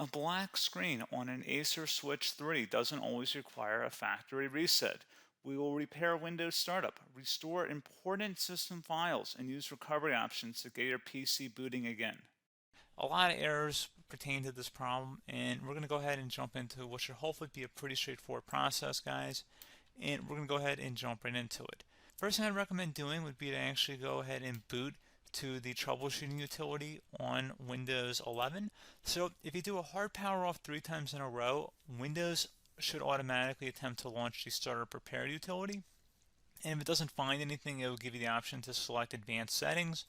A black screen on an Acer Switch 3 doesn't always require a factory reset. We will repair Windows startup, restore important system files, and use recovery options to get your PC booting again. A lot of errors pertain to this problem, and we're going to go ahead and jump into what should hopefully be a pretty straightforward process, guys. And we're going to go ahead and jump right into it. First thing I'd recommend doing would be to actually go ahead and boot to the troubleshooting utility on Windows 11. So if you do a hard power off 3 times in a row, Windows should automatically attempt to launch the startup repair utility. And if it doesn't find anything, it will give you the option to select advanced settings,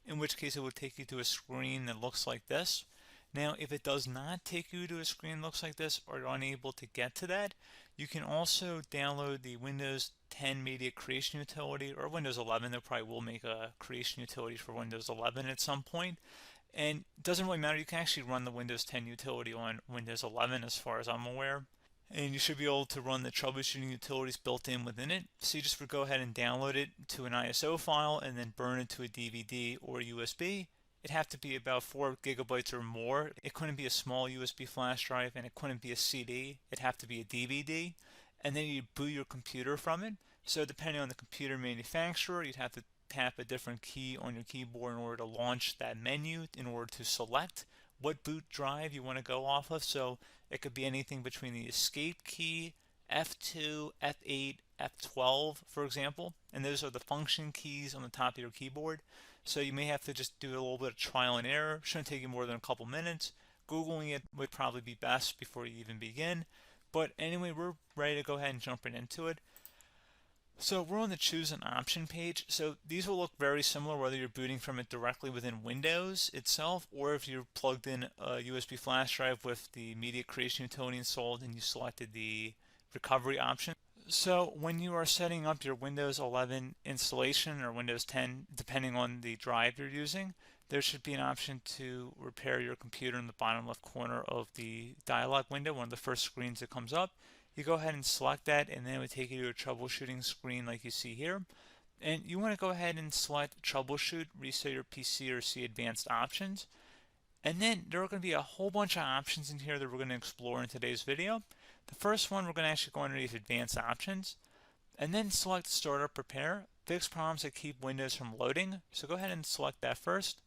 in which case it will take you to a screen that looks like this. Now, if it does not take you to a screen that looks like this, or you're unable to get to that, you can also download the Windows 10 Media Creation Utility, or Windows 11. They probably will make a creation utility for Windows 11 at some point. And it doesn't really matter, you can actually run the Windows 10 utility on Windows 11 as far as I'm aware. And you should be able to run the troubleshooting utilities built in within it. So you just would go ahead and download it to an ISO file and then burn it to a DVD or USB. It'd have to be about 4 gigabytes or more. It couldn't be a small USB flash drive, and it couldn't be a CD. It'd have to be a DVD. And then you boot your computer from it. So depending on the computer manufacturer, you'd have to tap a different key on your keyboard in order to launch that menu, in order to select what boot drive you want to go off of. So it could be anything between the escape key, F2, F8, F12, for example, and those are the function keys on the top of your keyboard. So you may have to just do a little bit of trial and error. Shouldn't take you more than a couple minutes. Googling it would probably be best before you even begin. But anyway, we're ready to go ahead and jump right into it. So we're on the choose an option page. So these will look very similar whether you're booting from it directly within Windows itself, or if you're plugged in a USB flash drive with the media creation utility installed and you selected the recovery option. So when you are setting up your Windows 11 installation or Windows 10, depending on the drive you're using, there should be an option to repair your computer in the bottom left corner of the dialog window, one of the first screens that comes up. You go ahead and select that, and then it would take you to a troubleshooting screen like you see here. And you want to go ahead and select troubleshoot, reset your PC, or see advanced options. And then there are going to be a whole bunch of options in here that we're going to explore in today's video. The first one, we're going to actually go underneath advanced options and then select startup repair, fix problems that keep Windows from loading. So go ahead and select that first.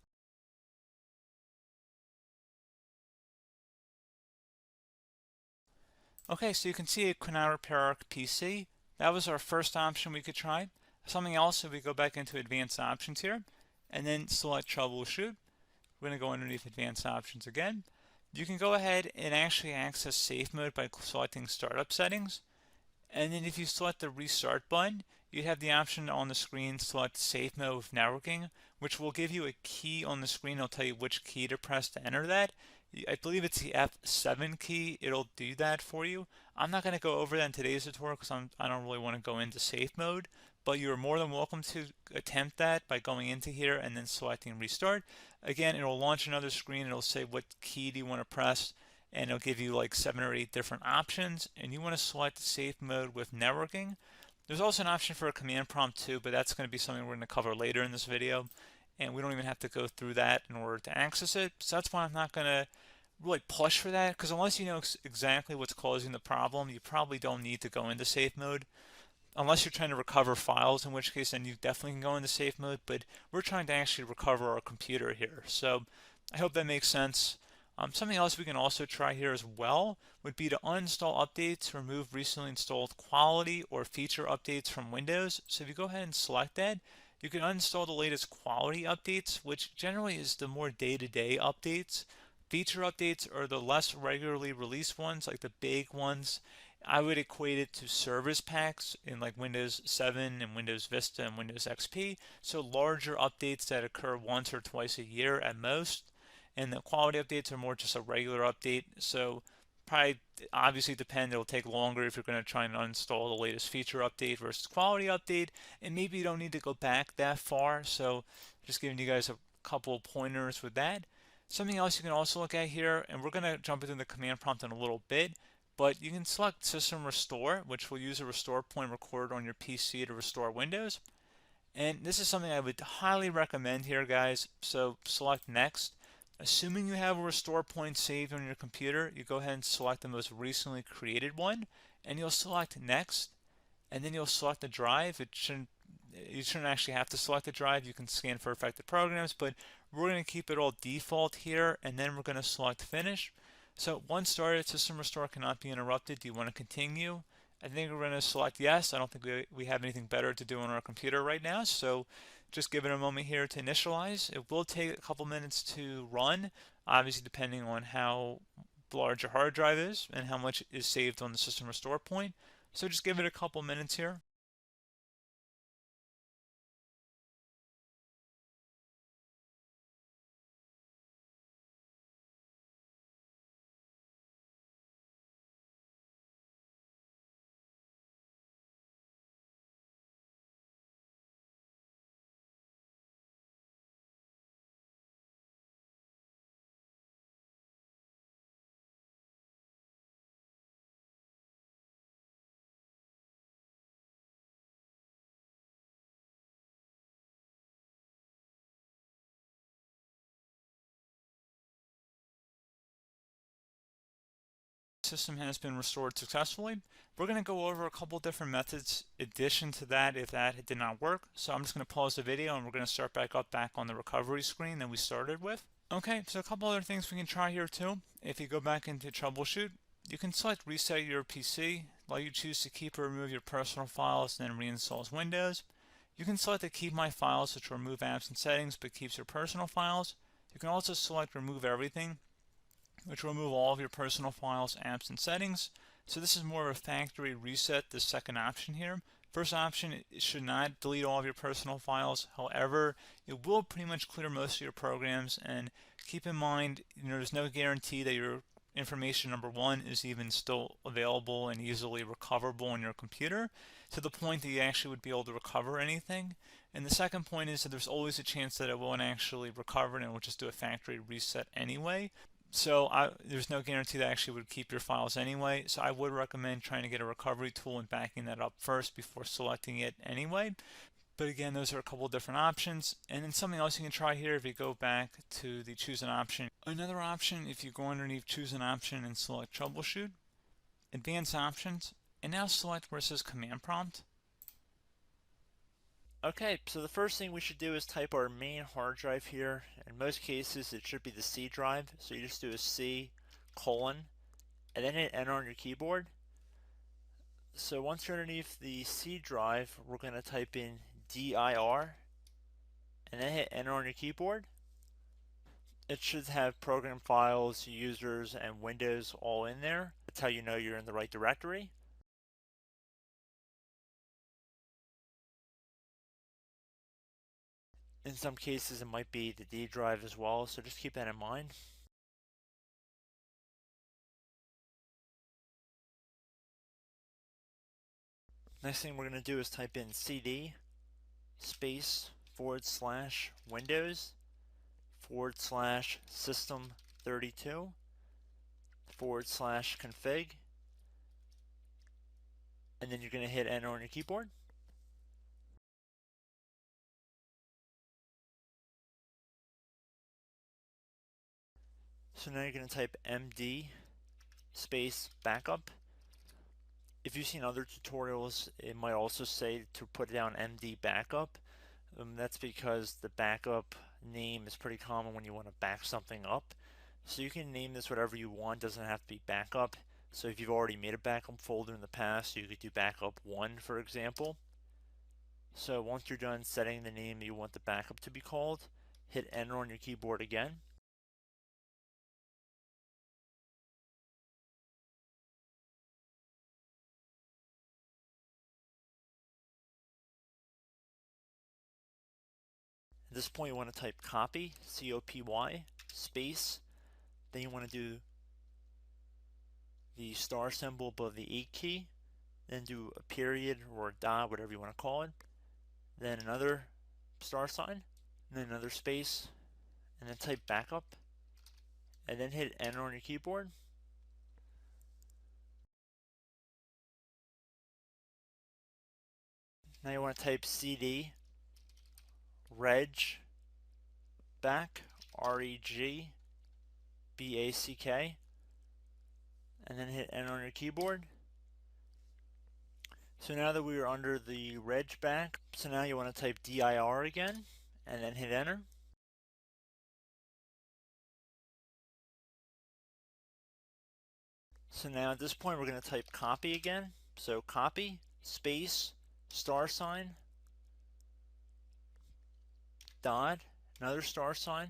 Okay, so you can see it could now repair our PC. That was our first option we could try. Something else, if we go back into advanced options here and then select troubleshoot, we're going to go underneath advanced options again. You can go ahead and actually access safe mode by selecting startup settings. And then if you select the restart button, you have the option on the screen select safe mode with networking, which will give you a key on the screen. It'll tell you which key to press to enter that. I believe it's the F7 key. It'll do that for you. I'm not going to go over that in today's tutorial because I don't really want to go into safe mode, but you're more than welcome to attempt that by going into here and then selecting restart. Again, it'll launch another screen. It'll say what key do you want to press, and it'll give you like 7 or 8 different options, and you want to select safe mode with networking. There's also an option for a command prompt too, but that's going to be something we're going to cover later in this video, and we don't even have to go through that in order to access it. So that's why I'm not going to really push for that, because unless you know exactly what's causing the problem, you probably don't need to go into safe mode. Unless you're trying to recover files, in which case then you definitely can go into safe mode, but we're trying to actually recover our computer here. So I hope that makes sense. Something else we can also try here as well would be to uninstall updates, remove recently installed quality or feature updates from Windows. So if you go ahead and select that, you can uninstall the latest quality updates, which generally is the more day-to-day updates. Feature updates are the less regularly released ones, like the big ones. I would equate it to service packs in like Windows 7 and Windows Vista and Windows XP. So larger updates that occur once or twice a year at most. And the quality updates are more just a regular update. So probably obviously depend, it'll take longer if you're going to try and uninstall the latest feature update versus quality update. And maybe you don't need to go back that far. So just giving you guys a couple of pointers with that. Something else you can also look at here, and we're going to jump into the command prompt in a little bit, but you can select System Restore, which will use a restore point recorded on your PC to restore Windows. And this is something I would highly recommend here, guys. So select Next. Assuming you have a restore point saved on your computer, you go ahead and select the most recently created one, and you'll select next, and then you'll select the drive. You shouldn't actually have to select the drive. You can scan for affected programs, but we're going to keep it all default here, and then we're going to select finish. So once started, system restore cannot be interrupted. Do you want to continue? I think we're going to select yes. I don't think we have anything better to do on our computer right now, so just give it a moment here to initialize. It will take a couple minutes to run, obviously depending on how large your hard drive is and how much is saved on the system restore point. So just give it a couple minutes here. System has been restored successfully. We're going to go over a couple different methods addition to that if that did not work. So I'm just going to pause the video and we're going to start back on the recovery screen that we started with. Okay, so a couple other things we can try here too. If you go back into troubleshoot, you can select reset your PC, while you choose to keep or remove your personal files and then reinstalls Windows. You can select to keep my files, which will remove apps and settings but keeps your personal files. You can also select remove everything, which will remove all of your personal files, apps, and settings. So this is more of a factory reset, the second option here. First option, it should not delete all of your personal files. However, it will pretty much clear most of your programs, and keep in mind, there's no guarantee that your information, number one, is even still available and easily recoverable on your computer to the point that you actually would be able to recover anything. And the second point is that there's always a chance that it won't actually recover and it will just do a factory reset anyway. So there's no guarantee that actually would keep your files anyway. So I would recommend trying to get a recovery tool and backing that up first before selecting it anyway. But again, those are a couple different options. And then something else you can try here, if you go back to the choose an option. Another option, if you go underneath choose an option and select troubleshoot, advanced options, and now select where it says command prompt. Okay, so the first thing we should do is type our main hard drive here. In most cases, it should be the C drive. So you just do a C colon and then hit enter on your keyboard. So once you're underneath the C drive, we're going to type in dir and then hit enter on your keyboard. It should have program files, users, and Windows all in there. That's how you know you're in the right directory. In some cases, it might be the D drive as well, so just keep that in mind. Next thing we're going to do is type in cd space / Windows / system 32 / config, and then you're going to hit enter on your keyboard. So now you're going to type md space backup. If you've seen other tutorials, it might also say to put down md backup. That's because the backup name is pretty common when you want to back something up. So you can name this whatever you want, doesn't have to be backup. So if you've already made a backup folder in the past, you could do backup 1, for example. So once you're done setting the name you want the backup to be called, hit enter on your keyboard again. At this point you want to type copy, C-O-P-Y, space, then you want to do the star symbol above the 8 key, then do a period or a dot, whatever you want to call it, then another star sign, and then another space, and then type backup, and then hit enter on your keyboard. Now you want to type cd reg back, reg BACK, and then hit enter on your keyboard. So now that we are under the reg back, so now you want to type dir again, and then hit enter. So now at this point we're going to type copy again. So copy, space, $, dot, another $,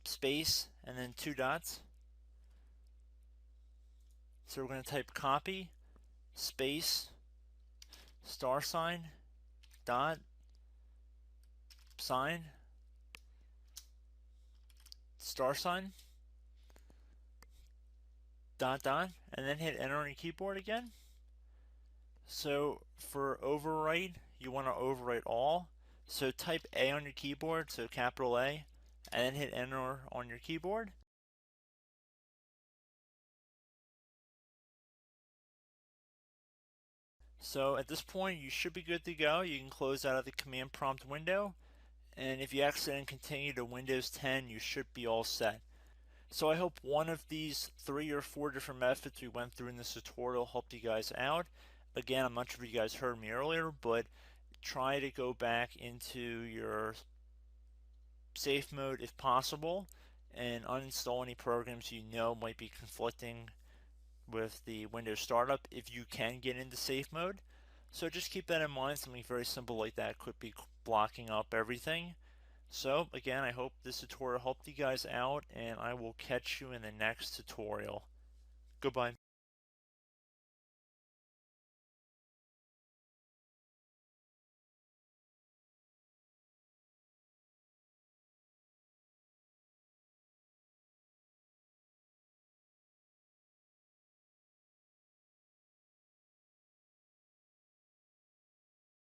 space, and then 2 dots. So we're going to type copy, space, $, dot, sign, $, dot, dot, and then hit enter on your keyboard again. So for overwrite, you want to overwrite all. So type A on your keyboard, so capital A, and then hit enter on your keyboard. So at this point, you should be good to go. You can close out of the command prompt window, and if you accidentally continue to Windows 10, you should be all set. So I hope one of these 3 or 4 different methods we went through in this tutorial helped you guys out. Again, I'm not sure if you guys heard me earlier, but try to go back into your safe mode if possible and uninstall any programs you know might be conflicting with the Windows startup if you can get into safe mode. So just keep that in mind. Something very simple like that could be blocking up everything. So again, I hope this tutorial helped you guys out, and I will catch you in the next tutorial. Goodbye.